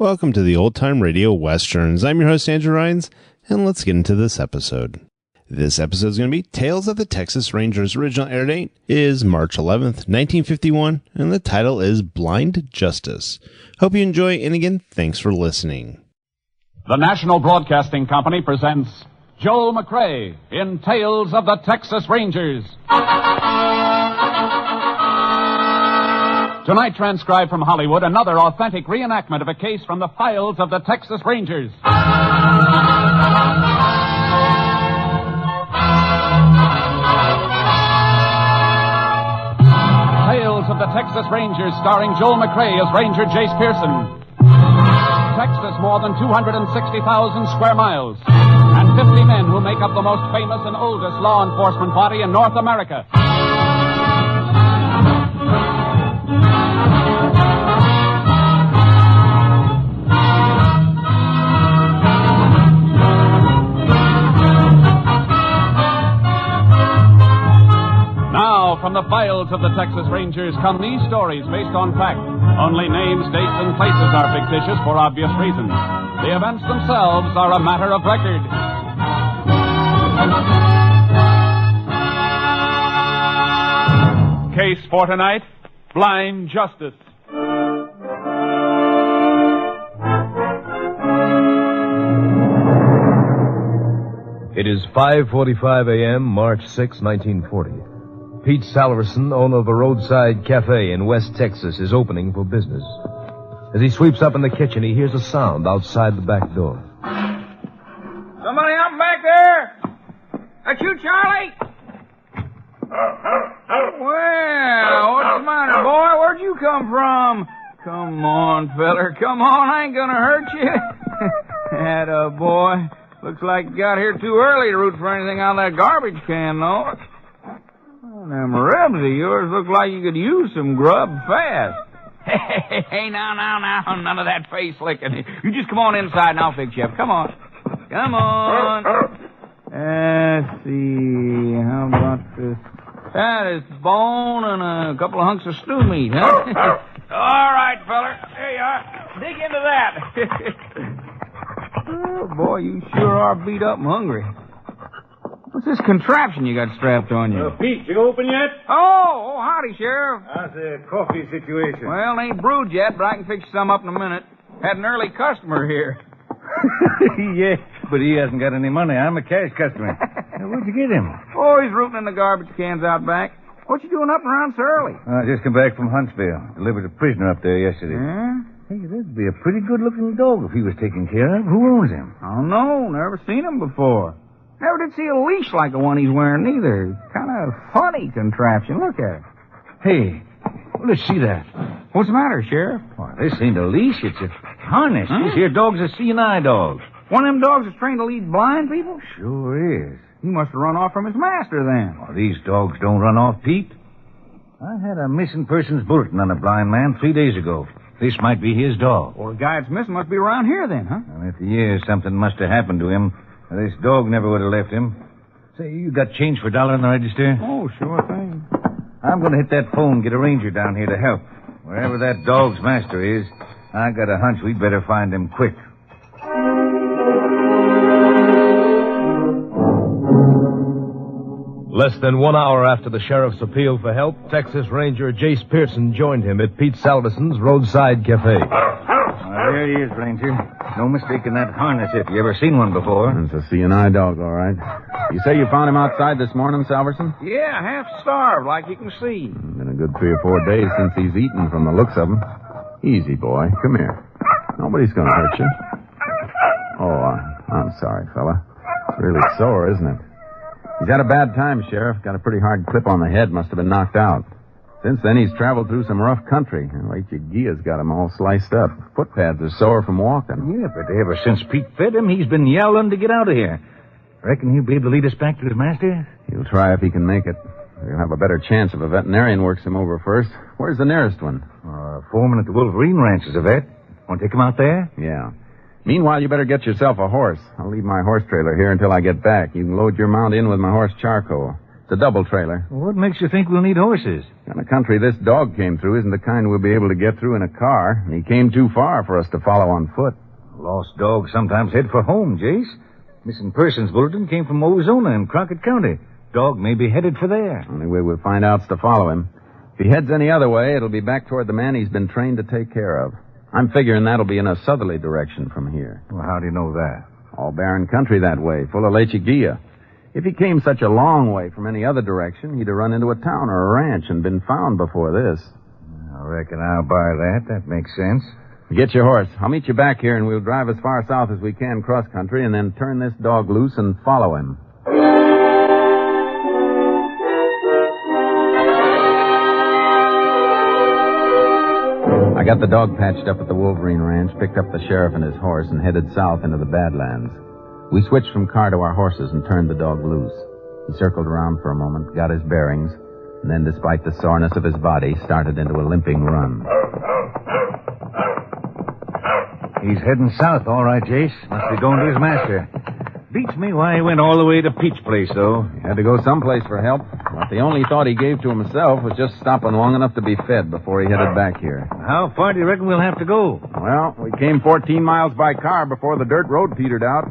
Welcome to the Old Time Radio Westerns. I'm your host, Andrew Rhynes, and let's get into this episode. This episode is going to be Tales of the Texas Rangers. Original air date is March 11th, 1951, and the title is Blind Justice. Hope you enjoy, and again, thanks for listening. The National Broadcasting Company presents Joel McCrea in Tales of the Texas Rangers. Tonight, transcribed from Hollywood, another authentic reenactment of a case from the files of the Texas Rangers. Tales of the Texas Rangers, starring Joel McCrea as Ranger Jayce Pearson. Texas, more than 260,000 square miles, and 50 men who make up the most famous and oldest law enforcement body in North America. From the files of the Texas Rangers come these stories based on fact. Only names, dates, and places are fictitious for obvious reasons. The events themselves are a matter of record. Case for tonight, Blind Justice. It is 5:45 a.m., March 6, 1940. Pete Salverson, owner of a roadside cafe in West Texas, is opening for business. As he sweeps up in the kitchen, he hears a sound outside the back door. Somebody out back there? That's you, Charlie? Well, what's the matter, boy? Where'd you come from? Come on, feller. Come on. I ain't gonna hurt you. Atta boy. Looks like you got here too early to root for anything out of that garbage can, though. Them ribs of yours look like you could use some grub fast. Hey, now, none of that face licking. You just come on inside and I'll fix you up. Come on. Come on. Let's see. How about this? That is bone and a couple of hunks of stew meat, huh? All right, feller. There you are. Dig into that. Oh, boy, you sure are beat up and hungry. What's this contraption you got strapped on you? Pete, you open yet? Oh, howdy, Sheriff. How's the coffee situation? Well, it ain't brewed yet, but I can fix some up in a minute. Had an early customer here. Yeah, but he hasn't got any money. I'm a cash customer. Where'd you get him? Oh, he's rooting in the garbage cans out back. What you doing up around so early? I just come back from Huntsville. Delivered a prisoner up there yesterday. Yeah? Hey, that'd be a pretty good-looking dog if he was taken care of. Who owns him? I don't know. Never seen him before. Never did see a leash like the one he's wearing, either. Kind of funny contraption. Look at it. Hey, let's see that. What's the matter, Sheriff? Why, this ain't a leash. It's a harness. Huh? This here dog's a C&I dog. One of them dogs is trained to lead blind people? Sure is. He must have run off from his master, then. Oh, these dogs don't run off, Pete. I had a missing persons bulletin on a blind man 3 days ago. This might be his dog. Well, the guy that's missing must be around here, then, huh? Well, if he is, something must have happened to him. This dog never would have left him. Say, you got change for $1 in the register? Oh, sure thing. I'm going to hit that phone, get a ranger down here to help. Wherever that dog's master is, I got a hunch we'd better find him quick. Less than 1 hour after the sheriff's appeal for help, Texas Ranger Jayce Pearson joined him at Pete Salverson's roadside cafe. There he is, Ranger. No mistaking that harness if you ever seen one before. It's a C&I dog, all right. You say you found him outside this morning, Salverson? Yeah, half starved, like you can see. Been a good 3 or 4 days since he's eaten from the looks of him. Easy, boy. Come here. Nobody's going to hurt you. Oh, I'm sorry, fella. It's really sore, isn't it? He's had a bad time, Sheriff. Got a pretty hard clip on the head. Must have been knocked out. Since then, he's traveled through some rough country. H.G.'s got him all sliced up. Footpads are sore from walking. Yeah, but ever since Pete fed him, he's been yelling to get out of here. Reckon he'll be able to lead us back to his master? He'll try if he can make it. He'll have a better chance if a veterinarian works him over first. Where's the nearest one? Foreman at the Wolverine Ranch is a vet. Want to take him out there? Yeah. Meanwhile, you better get yourself a horse. I'll leave my horse trailer here until I get back. You can load your mount in with my horse charcoal. It's a double trailer. What makes you think we'll need horses? The kind of country this dog came through isn't the kind we'll be able to get through in a car, and he came too far for us to follow on foot. Lost dogs sometimes head for home, Jayce. Missing persons bulletin came from Ozona in Crockett County. Dog may be headed for there. Only way we'll find out's to follow him. If he heads any other way, it'll be back toward the man he's been trained to take care of. I'm figuring that'll be in a southerly direction from here. Well, how do you know that? All barren country that way, full of lechigia. If he came such a long way from any other direction, he'd have run into a town or a ranch and been found before this. I reckon I'll buy that. That makes sense. Get your horse. I'll meet you back here, and we'll drive as far south as we can cross-country and then turn this dog loose and follow him. I got the dog patched up at the Wolverine Ranch, picked up the sheriff and his horse, and headed south into the Badlands. We switched from car to our horses and turned the dog loose. He circled around for a moment, got his bearings, and then, despite the soreness of his body, started into a limping run. He's heading south, all right, Jayce. Must be going to his master. Beats me why he went all the way to Peach Place, though. He had to go someplace for help, but the only thought he gave to himself was just stopping long enough to be fed before he headed back here. How far do you reckon we'll have to go? Well, we came 14 miles by car before the dirt road petered out.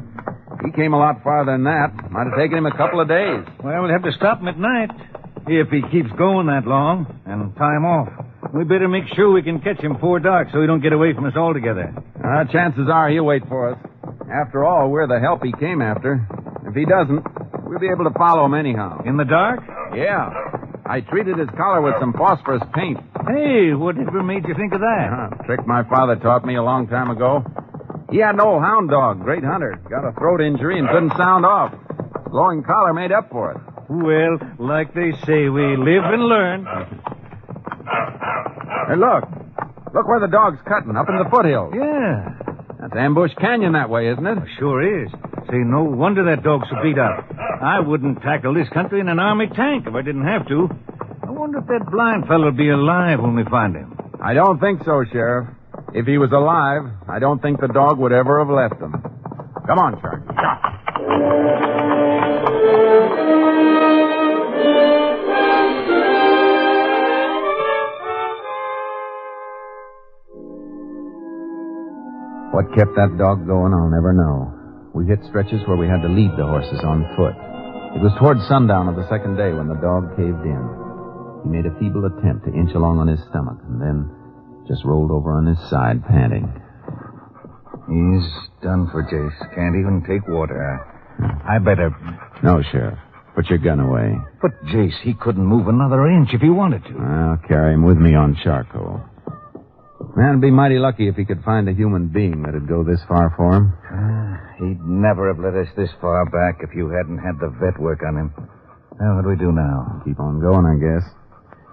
He came a lot farther than that. Might have taken him a couple of days. Well, we'll have to stop him at night. If he keeps going that long, and time off. We better make sure we can catch him before dark so he don't get away from us altogether. Chances are he'll wait for us. After all, we're the help he came after. If he doesn't, we'll be able to follow him anyhow. In the dark? Yeah. I treated his collar with some phosphorus paint. Hey, whatever made you think of that? Trick my father taught me a long time ago. He had an old hound dog, great hunter. Got a throat injury and couldn't sound off. Glowing collar made up for it. Well, like they say, we live and learn. Hey, look. Look where the dog's cutting, up in the foothills. Yeah. That's Ambush Canyon that way, isn't it? Sure is. Say, no wonder that dog's so beat up. I wouldn't tackle this country in an army tank if I didn't have to. I wonder if that blind fellow'll be alive when we find him. I don't think so, Sheriff. If he was alive, I don't think the dog would ever have left him. Come on, Sharky. What kept that dog going, I'll never know. We hit stretches where we had to lead the horses on foot. It was toward sundown of the second day when the dog caved in. He made a feeble attempt to inch along on his stomach and then just rolled over on his side, panting. He's done for, Jayce. Can't even take water. I better... No, Sheriff. Put your gun away. But, Jayce, he couldn't move another inch if he wanted to. I'll carry him with me on charcoal. Man'd be mighty lucky if he could find a human being that'd go this far for him. He'd never have led us this far back if you hadn't had the vet work on him. Well, what do we do now? Keep on going, I guess.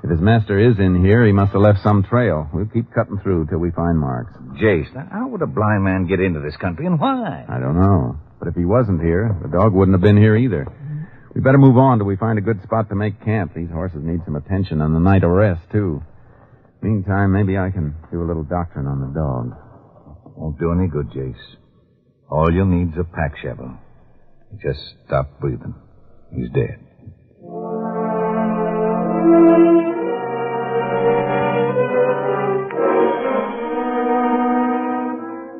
If his master is in here, he must have left some trail. We'll keep cutting through till we find marks. Jayce, how would a blind man get into this country and why? I don't know. But if he wasn't here, the dog wouldn't have been here either. We better move on till we find a good spot to make camp. These horses need some attention and a night of rest, too. Meantime, maybe I can do a little doctoring on the dog. Won't do any good, Jayce. All you'll need's a pack shovel. He just stopped breathing. He's dead.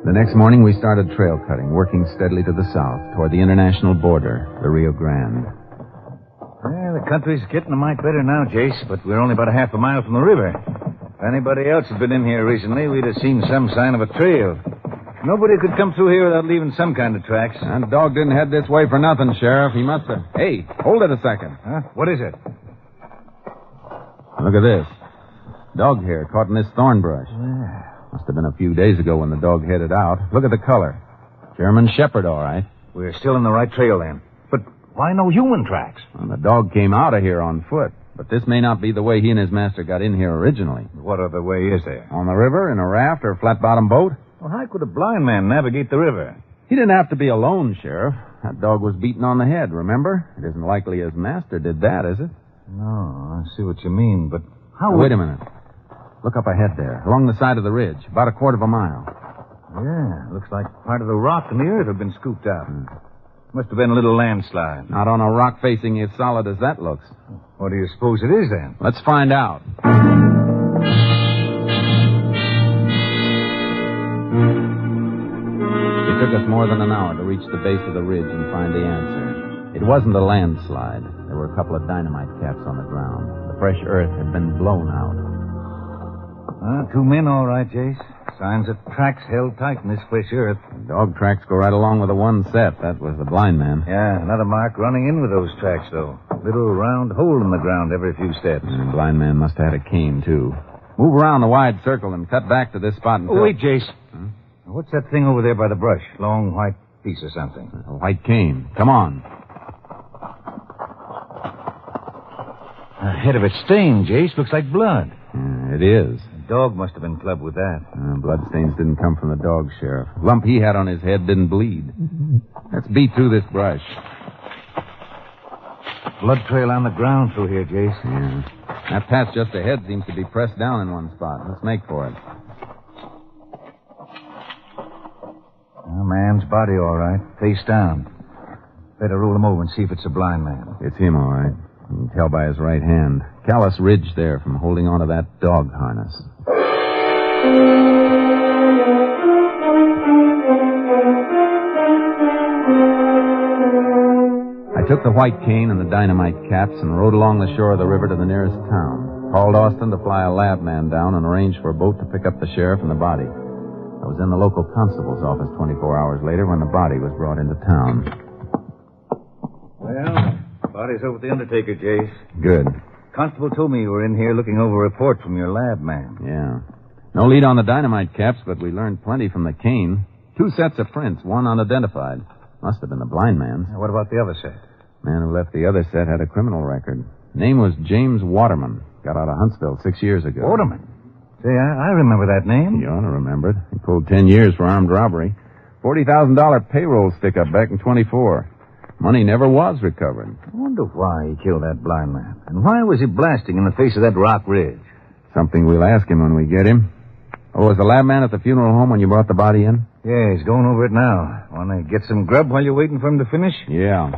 The next morning, we started trail cutting, working steadily to the south, toward the international border, the Rio Grande. Well, the country's getting a mite better now, Jayce, but we're only about a half a mile from the river. If anybody else had been in here recently, we'd have seen some sign of a trail. Nobody could come through here without leaving some kind of tracks. That dog didn't head this way for nothing, Sheriff. He must have... Hey, hold it a second. Huh? What is it? Look at this. Dog hair caught in this thorn brush. Yeah. Must have been a few days ago when the dog headed out. Look at the color. German Shepherd, all right. We're still in the right trail, then. But why no human tracks? Well, the dog came out of here on foot. But this may not be the way he and his master got in here originally. What other way is there? On the river, in a raft, or a flat-bottom boat? Well, how could a blind man navigate the river? He didn't have to be alone, Sheriff. That dog was beaten on the head, remember? It isn't likely his master did that, is it? No, I see what you mean, but how... Wait a minute. Look up ahead there, along the side of the ridge, about a quarter of a mile. Yeah, looks like part of the rock and the earth have been scooped out. Must have been a little landslide. Not on a rock facing as solid as that looks. What do you suppose it is, then? Let's find out. It took us more than an hour to reach the base of the ridge and find the answer. It wasn't a landslide. There were a couple of dynamite caps on the ground. The fresh earth had been blown out. 2 men, all right, Jayce. Signs of tracks held tight in this fresh earth. Dog tracks go right along with the one set. That was the blind man. Yeah, another mark running in with those tracks, though. Little round hole in the ground every few steps. And the blind man must have had a cane, too. Move around the wide circle and cut back to this spot and... Wait, Jayce. What's that thing over there by the brush? Long white piece or something? A white cane. Come on. The head of it stained, Jayce. Looks like blood. It is. The dog must have been clubbed with that. Bloodstains didn't come from the dog, Sheriff. Lump he had on his head didn't bleed. Let's beat through this brush. Blood trail on the ground through here, Jayce. Yeah. That patch just ahead seems to be pressed down in one spot. Let's make for it. A man's body, all right. Face down. Better roll him over and see if it's a blind man. It's him, all right. You can tell by his right hand. Callous ridge there from holding onto that dog harness. I took the white cane and the dynamite caps and rode along the shore of the river to the nearest town. Called Austin to fly a lab man down and arrange for a boat to pick up the sheriff and the body. I was in the local constable's office 24 hours later when the body was brought into town. Well, body's over at the undertaker, Jayce. Good. Constable told me you were in here looking over a report from your lab man. Yeah. No lead on the dynamite caps, but we learned plenty from the cane. 2 sets of prints, one unidentified. Must have been the blind man's. What about the other set? Man who left the other set had a criminal record. Name was James Waterman. Got out of Huntsville 6 years ago. Waterman? Say, I remember that name. You ought to remember it. He pulled 10 years for armed robbery. $40,000 payroll stick-up back in 24. Money never was recovered. I wonder why he killed that blind man. And why was he blasting in the face of that rock ridge? Something we'll ask him when we get him. Oh, was the lab man at the funeral home when you brought the body in? Yeah, he's going over it now. Want to get some grub while you're waiting for him to finish? Yeah.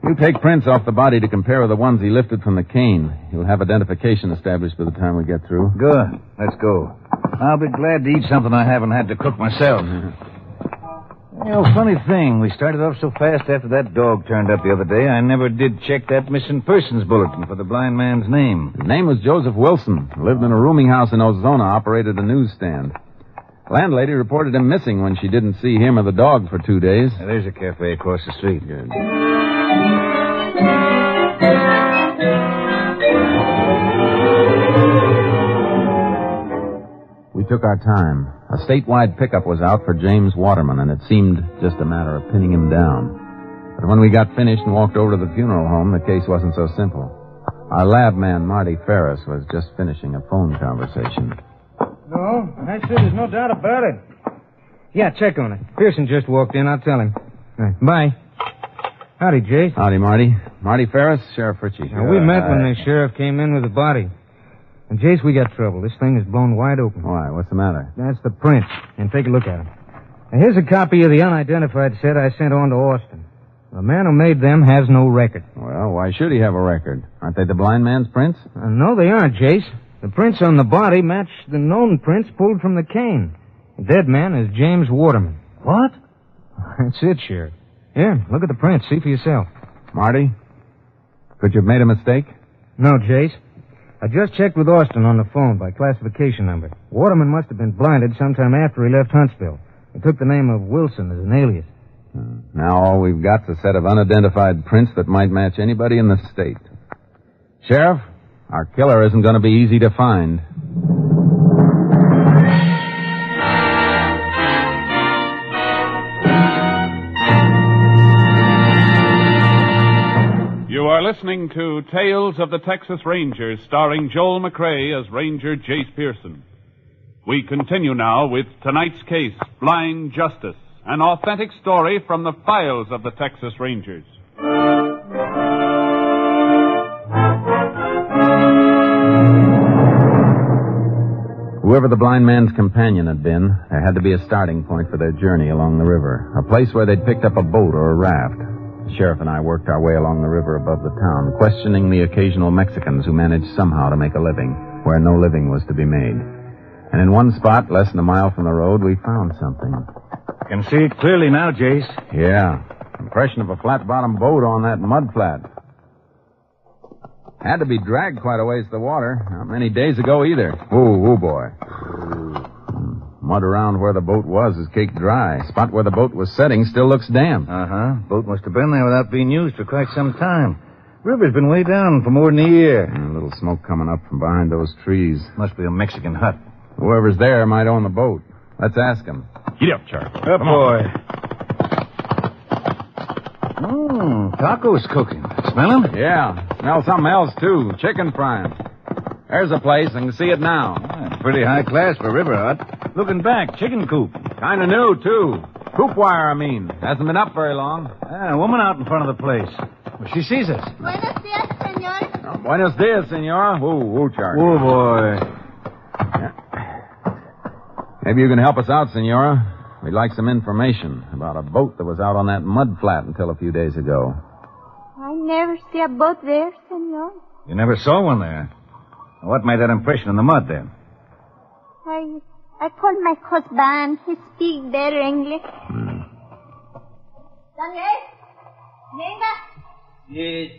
You take prints off the body to compare with the ones he lifted from the cane. You'll have identification established by the time we get through. Good. Let's go. I'll be glad to eat something I haven't had to cook myself. You know, funny thing. We started off so fast after that dog turned up the other day, I never did check that missing persons bulletin for the blind man's name. His name was Joseph Wilson. Lived in a rooming house in Ozona, operated a newsstand. Landlady reported him missing when she didn't see him or the dog for 2 days. Now, there's a cafe across the street. Good. We took our time. A statewide pickup was out for James Waterman, and it seemed just a matter of pinning him down. But when we got finished and walked over to the funeral home, the case wasn't so simple. Our lab man, Marty Ferris, was just finishing a phone conversation. No, I said there's no doubt about it. Yeah, check on it. Pearson just walked in. I'll tell him. Bye. Howdy, Jayce. Howdy, Marty. Marty Ferris, Sheriff Ritchie. Now, we met when the sheriff came in with the body. And, Jayce, we got trouble. This thing is blown wide open. Why? What's the matter? That's the print. And take a look at it. Now, here's a copy of the unidentified set I sent on to Austin. The man who made them has no record. Well, why should he have a record? Aren't they the blind man's prints? No, they aren't, Jayce. The prints on the body match the known prints pulled from the cane. The dead man is James Waterman. What? That's it, Sheriff. Here, look at the prints. See for yourself. Marty? Could you have made a mistake? No, Jayce. I just checked with Austin on the phone by classification number. Waterman must have been blinded sometime after he left Huntsville. He took the name of Wilson as an alias. Now all we've got's a set of unidentified prints that might match anybody in the state. Sheriff, our killer isn't going to be easy to find. You are listening to Tales of the Texas Rangers, starring Joel McCrea as Ranger Jayce Pearson. We continue now with tonight's case, Blind Justice, an authentic story from the files of the Texas Rangers. Whoever the blind man's companion had been, there had to be a starting point for their journey along the river, a place where they'd picked up a boat or a raft. The sheriff and I worked our way along the river above the town, questioning the occasional Mexicans who managed somehow to make a living where no living was to be made. And in one spot, less than a mile from the road, we found something. Can see it clearly now, Jayce. Yeah. Impression of a flat-bottomed boat on that mud flat. Had to be dragged quite a ways to the water. Not many days ago either. Ooh, boy. Mud around where the boat was is caked dry. Spot where the boat was setting still looks damp. Boat must have been there without being used for quite some time. River's been way down for more than a year. A little smoke coming up from behind those trees. Must be a Mexican hut. Whoever's there might own the boat. Let's ask him. Get up, Charlie. Up, boy. Tacos cooking. Smell them? Yeah. Smell something else, too. Chicken frying. There's a place. I can see it now. Pretty high class for river hut. Looking back, chicken coop. Kind of new, too. Coop wire, I mean. Hasn't been up very long. A woman out in front of the place. Well, she sees us. Buenos dias, senor. Oh, buenos dias, senora. Ooh, Charlie. Oh, boy. Maybe you can help us out, senora. We'd like some information about a boat that was out on that mud flat until a few days ago. I never see a boat there, senor. You never saw one there. What made that impression in the mud, then? I called my husband. He speaks better English. Daniel? Venga? Yes,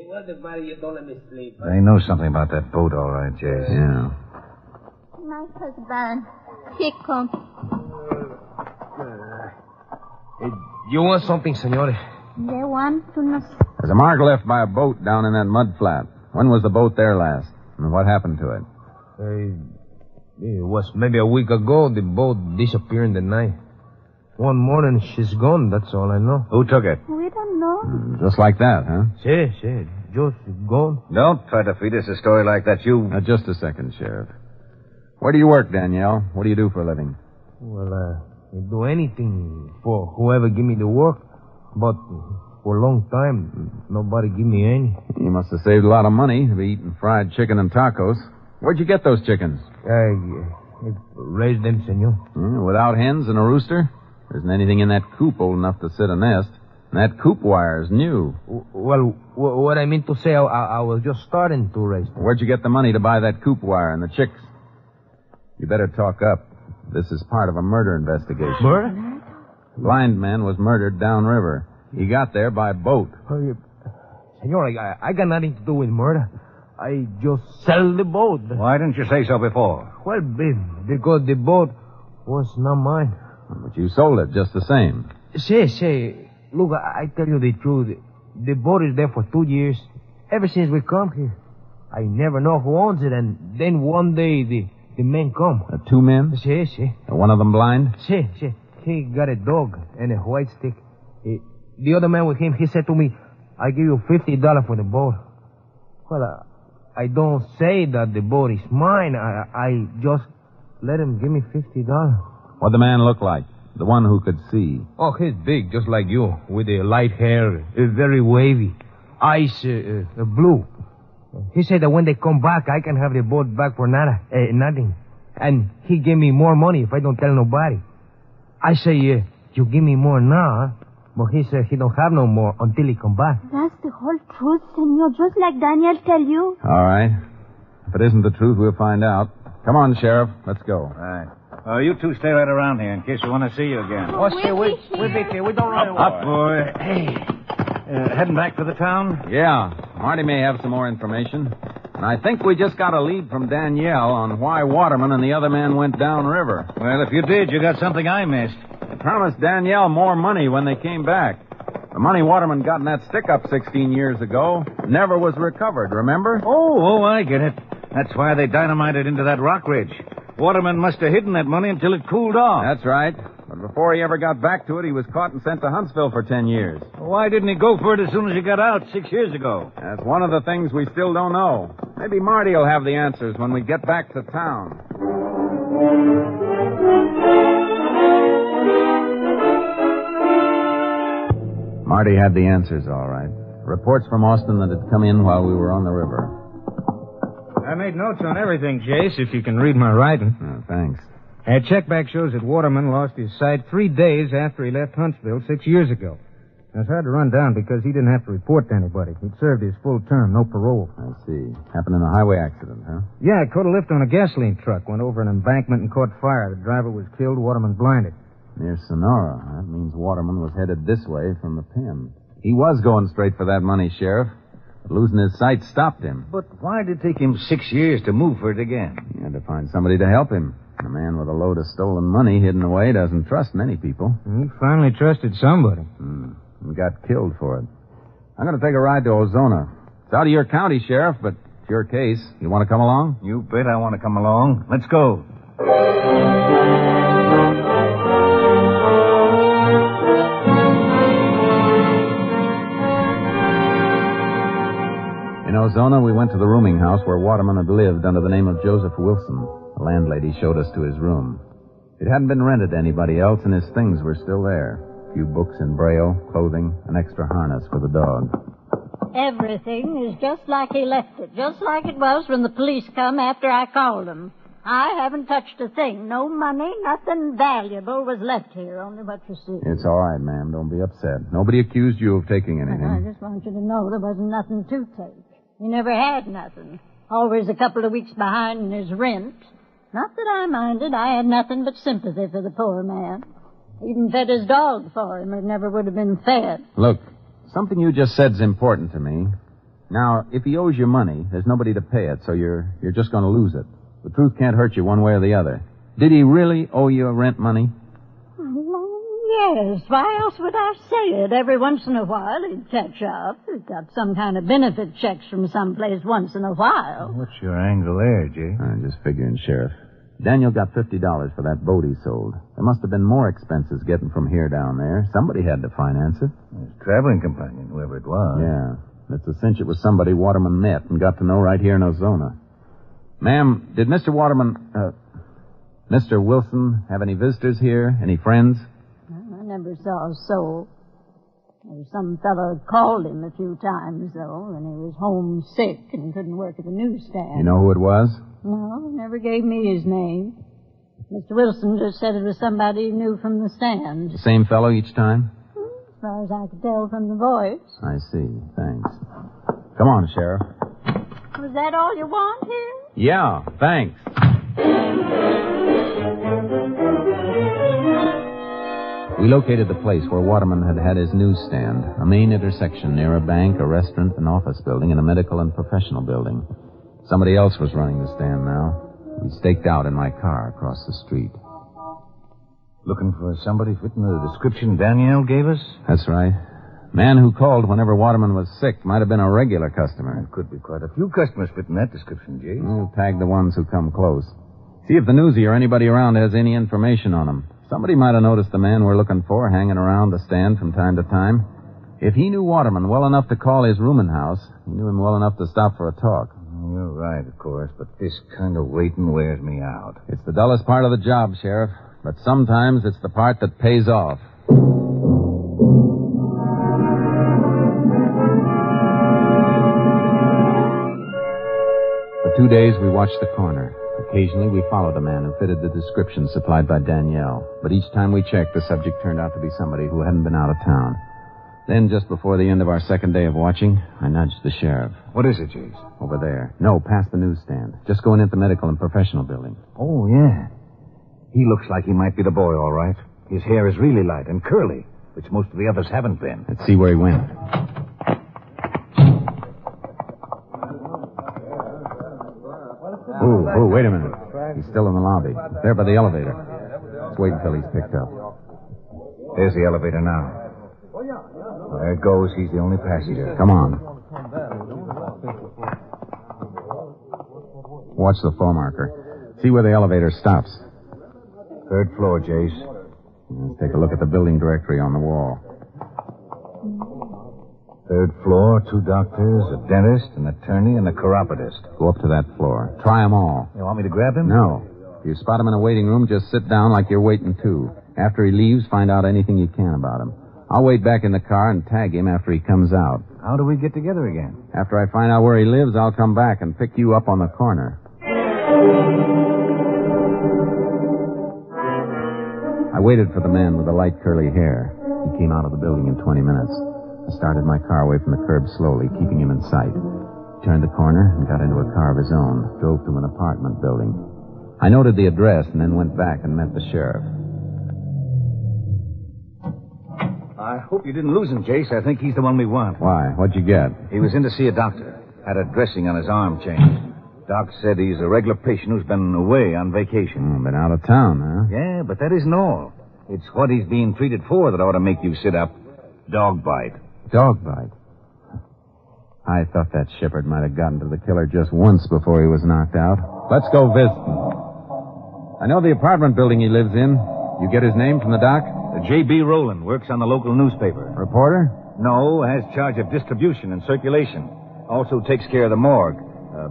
what the matter? You don't let me sleep. They know something about that boat, all right, Jayce. Yeah. My husband. He come. You want something, senor? They want to know. There's a mark left by a boat down in that mud flat. When was the boat there last? And what happened to it? It was maybe a week ago. The boat disappeared in the night. One morning, she's gone. That's all I know. Who took it? We don't know. Just like that, huh? Sí, just gone. Don't try to feed us a story like that, you... Just a second, Sheriff. Where do you work, Danielle? What do you do for a living? Well, I do anything for whoever give me the work. But for a long time, nobody give me any. You must have saved a lot of money to be eating fried chicken and tacos. Where'd you get those chickens? I raised them, senor. Without hens and a rooster? There isn't anything in that coop old enough to sit a nest. And that coop wire's new. Well, what I mean to say, I was just starting to raise them. Where'd you get the money to buy that coop wire and the chicks? You better talk up. This is part of a murder investigation. Murder? Blind man was murdered downriver. He got there by boat. Senor, I got nothing to do with murder. I just sell the boat. Why didn't you say so before? Well, because the boat was not mine. But you sold it just the same. Say, look, I tell you the truth. The boat is there for 2 years. Ever since we come here. I never know who owns it, and then one day the men come. 2 men? Sí. One of them blind? Sí. He got a dog and a white stick. The other man with him, he said to me, I give you $50 for the boat. Well, I don't say that the boat is mine. I just let him give me $50. What'd the man look like? The one who could see? Oh, he's big, just like you, with the light hair, very wavy, eyes blue. He said that when they come back, I can have the boat back for nothing. And he gave me more money if I don't tell nobody. I say, you give me more now, huh? But he said he don't have no more until he come back. That's the whole truth, senor, just like Daniel tell you. All right. If it isn't the truth, we'll find out. Come on, Sheriff. Let's go. Right. You two stay right around here in case we want to see you again. Oh, we'll be here. We don't run away. Up, boy. Hey, heading back to the town? Yeah. Marty may have some more information. And I think we just got a lead from Danielle on why Waterman and the other man went downriver. Well, if you did, you got something I missed. They promised Danielle more money when they came back. The money Waterman got in that stick-up 16 years ago never was recovered, remember? Oh, I get it. That's why they dynamited into that rock ridge. Waterman must have hidden that money until it cooled off. That's right. But before he ever got back to it, he was caught and sent to Huntsville for 10 years. Why didn't he go for it as soon as he got out 6 years ago? That's one of the things we still don't know. Maybe Marty will have the answers when we get back to town. Marty had the answers, all right. Reports from Austin that had come in while we were on the river. I made notes on everything, Jayce, if you can read my writing. Oh, thanks. That checkback shows that Waterman lost his sight 3 days after he left Huntsville 6 years ago. Now, it's hard to run down because he didn't have to report to anybody. He'd served his full term, no parole. I see. Happened in a highway accident, huh? Yeah, caught a lift on a gasoline truck, went over an embankment and caught fire. The driver was killed, Waterman blinded. Near Sonora. That means Waterman was headed this way from the pen. He was going straight for that money, Sheriff. But losing his sight stopped him. But why did it take him 6 years to move for it again? He had to find somebody to help him. A man with a load of stolen money hidden away doesn't trust many people. He finally trusted somebody. And got killed for it. I'm going to take a ride to Ozona. It's out of your county, Sheriff, but it's your case. You want to come along? You bet I want to come along. Let's go. In Ozona, we went to the rooming house where Waterman had lived under the name of Joseph Wilson. The landlady showed us to his room. It hadn't been rented to anybody else, and his things were still there. A few books in Braille, clothing, an extra harness for the dog. Everything is just like he left it, just like it was when the police come after I called them. I haven't touched a thing. No money, nothing valuable was left here, only what you see. It's all right, ma'am. Don't be upset. Nobody accused you of taking anything. I just want you to know there wasn't nothing to take. He never had nothing. Always a couple of weeks behind in his rent. Not that I minded. I had nothing but sympathy for the poor man. Even fed his dog for him, or it never would have been fed. Look, something you just said's important to me. Now, if he owes you money, there's nobody to pay it, so you're just going to lose it. The truth can't hurt you one way or the other. Did he really owe you rent money? Yes. Why else would I say it? Every once in a while he'd catch up. He'd got some kind of benefit checks from someplace once in a while. What's your angle there, Jay? I'm just figuring, Sheriff. Daniel got $50 for that boat he sold. There must have been more expenses getting from here down there. Somebody had to finance it. His traveling companion, whoever it was. Yeah. It's a cinch it was somebody Waterman met and got to know right here in Ozona. Ma'am, did Mr. Mr. Wilson have any visitors here? Any friends? I never saw a soul. There was some fellow called him a few times, though, when he was homesick and couldn't work at the newsstand. You know who it was? No, never gave me his name. Mr. Wilson just said it was somebody he knew from the stand. The same fellow each time? As far as I could tell from the voice. I see. Thanks. Come on, Sheriff. Was that all you want here? Yeah, thanks. We located the place where Waterman had had his newsstand, a main intersection near a bank, a restaurant, an office building, and a medical and professional building. Somebody else was running the stand now. We staked out in my car across the street. Looking for somebody fitting the description Danielle gave us? That's right. Man who called whenever Waterman was sick might have been a regular customer. There could be quite a few customers fitting that description, Jayce. We'll tag the ones who come close. See if the newsie or anybody around has any information on him. Somebody might have noticed the man we're looking for hanging around the stand from time to time. If he knew Waterman well enough to call his rooming house, he knew him well enough to stop for a talk. You're right, of course, but this kind of waiting wears me out. It's the dullest part of the job, Sheriff, but sometimes it's the part that pays off. For 2 days, we watched the corner. Occasionally, we followed a man who fitted the description supplied by Danielle. But each time we checked, the subject turned out to be somebody who hadn't been out of town. Then, just before the end of our second day of watching, I nudged the sheriff. What is it, Jayce? Over there. No, past the newsstand. Just going into the medical and professional building. Oh, yeah. He looks like he might be the boy, all right. His hair is really light and curly, which most of the others haven't been. Let's see where he went. Oh, wait a minute. He's still in the lobby. There by the elevator. Let's wait until he's picked up. There's the elevator now. There it goes. He's the only passenger. Come on. Watch the floor marker. See where the elevator stops. 3rd floor, Jayce. Let's take a look at the building directory on the wall. 3rd floor, 2 doctors, a dentist, an attorney, and a chiropodist. Go up to that floor. Try them all. You want me to grab him? No. If you spot him in a waiting room, just sit down like you're waiting too. After he leaves, find out anything you can about him. I'll wait back in the car and tag him after he comes out. How do we get together again? After I find out where he lives, I'll come back and pick you up on the corner. I waited for the man with the light curly hair. He came out of the building in 20 minutes. I started my car away from the curb slowly, keeping him in sight. He turned the corner and got into a car of his own, drove to an apartment building. I noted the address and then went back and met the sheriff. I hope you didn't lose him, Jayce. I think he's the one we want. Why? What'd you get? He was in to see a doctor. Had a dressing on his arm changed. Doc said he's a regular patient who's been away on vacation. Been out of town, huh? Yeah, but that isn't all. It's what he's being treated for that ought to make you sit up. Dog bite. Dog bite? I thought that shepherd might have gotten to the killer just once before he was knocked out. Let's go visit him. I know the apartment building he lives in. You get his name from the doc? J.B. Rowland works on the local newspaper. Reporter? No, has charge of distribution and circulation. Also takes care of the morgue.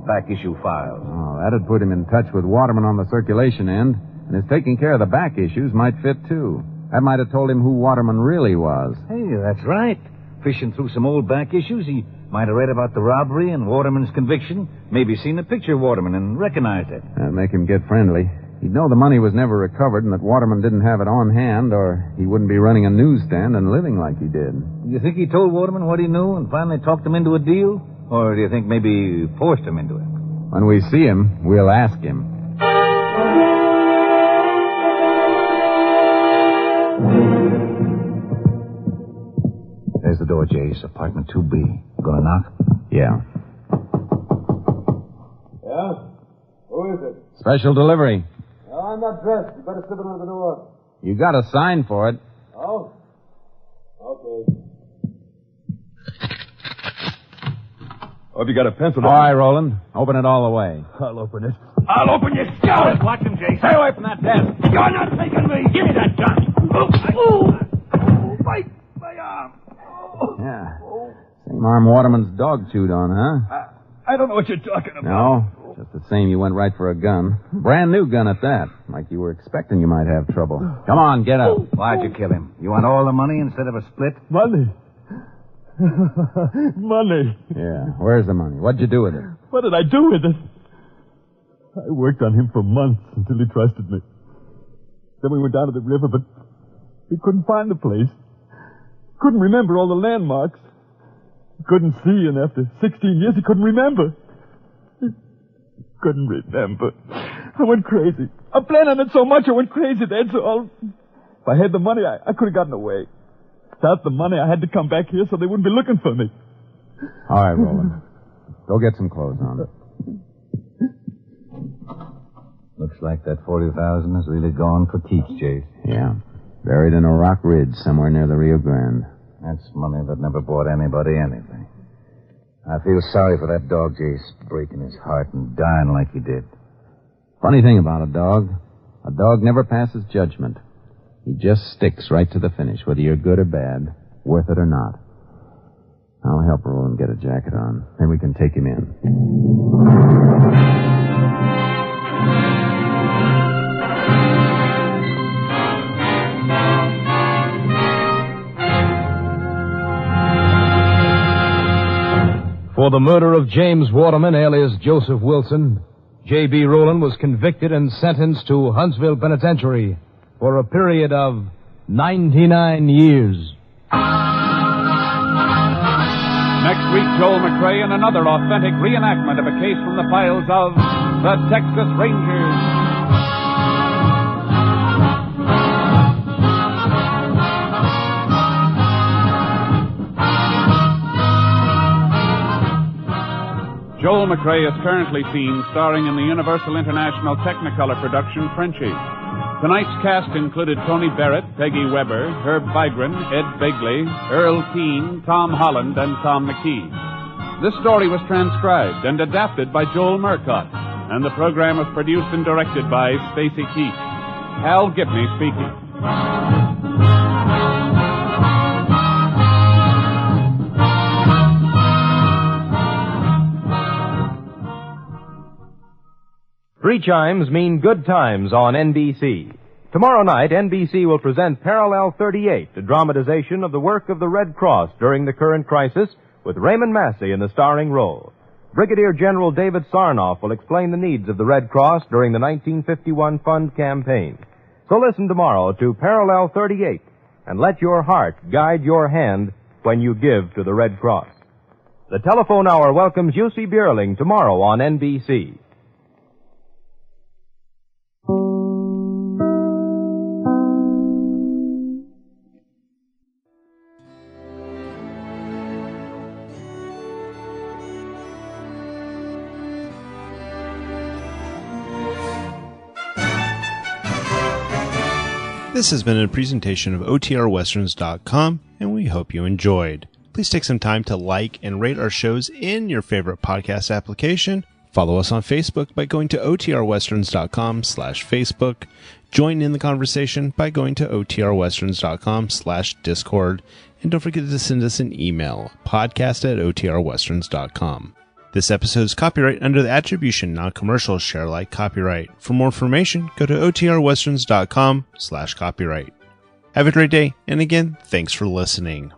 Back issue files. Oh, that'd put him in touch with Waterman on the circulation end. And his taking care of the back issues might fit, too. That might have told him who Waterman really was. Hey, that's right. Fishing through some old back issues, he might have read about the robbery and Waterman's conviction. Maybe seen a picture of Waterman and recognized it. That'd make him get friendly. He'd know the money was never recovered and that Waterman didn't have it on hand, or he wouldn't be running a newsstand and living like he did. Do you think he told Waterman what he knew and finally talked him into a deal? Or do you think maybe he forced him into it? When we see him, we'll ask him. There's the door, Jayce. Apartment 2B. Gonna knock? Yeah. Yeah? Who is it? Special delivery. No, I'm not dressed. You better slip it under the door. You got a sign for it. Oh? Okay. Hope you got a pencil. All right, Roland. Open it all the way. I'll open it. I'll open your skull. Watch him, Jayce. Stay away from that desk. You're not taking me. Give me that gun. My arm. Yeah. Same arm Waterman's dog chewed on, huh? I don't know what you're talking about. No. Just the same, you went right for a gun. Brand new gun at that. Like you were expecting you might have trouble. Come on, get up. Why'd you kill him? You want all the money instead of a split? Money. Money. Yeah. Where's the money? What'd you do with it? What did I do with it? I worked on him for months until he trusted me. Then we went down to the river, but we couldn't find the place. Couldn't remember all the landmarks. Couldn't see, and after 16 years, he couldn't remember. Couldn't remember. I went crazy. I planned on it so much, I went crazy, that's all. If I had the money, I could have gotten away. Without the money, I had to come back here so they wouldn't be looking for me. All right, Roland. Go get some clothes on. Looks like that 40,000 is really gone for Keach, Jayce. Yeah. Buried in a rock ridge somewhere near the Rio Grande. That's money that never bought anybody anything. I feel sorry for that dog, Jayce, breaking his heart and dying like he did. Funny thing about a dog never passes judgment. He just sticks right to the finish, whether you're good or bad, worth it or not. I'll help Roland get a jacket on. Then we can take him in. For the murder of James Waterman, alias Joseph Wilson, J.B. Rowland was convicted and sentenced to Huntsville Penitentiary for a period of 99 years. Next week, Joel McCrea in another authentic reenactment of a case from the files of the Texas Rangers. Joel McCrea is currently seen starring in the Universal International Technicolor production Frenchie. Tonight's cast included Tony Barrett, Peggy Weber, Herb Vigran, Ed Begley, Earl Keane, Tom Holland, and Tom McKean. This story was transcribed and adapted by Joel Murcott, and the program was produced and directed by Stacy Keach. Hal Gibney speaking. Three chimes mean good times on NBC. Tomorrow night, NBC will present Parallel 38, a dramatization of the work of the Red Cross during the current crisis, with Raymond Massey in the starring role. Brigadier General David Sarnoff will explain the needs of the Red Cross during the 1951 Fund campaign. So listen tomorrow to Parallel 38 and let your heart guide your hand when you give to the Red Cross. The Telephone Hour welcomes UC Bierling tomorrow on NBC. This has been a presentation of OTRWesterns.com, and we hope you enjoyed. Please take some time to like and rate our shows in your favorite podcast application. Follow us on Facebook by going to OTRWesterns.com/Facebook. Join in the conversation by going to OTRWesterns.com/Discord. And don't forget to send us an email, podcast@OTRWesterns.com. This episode is copyright under the Attribution Non-Commercial Share Alike copyright. For more information, go to OTRWesterns.com/copyright. Have a great day, and again, thanks for listening.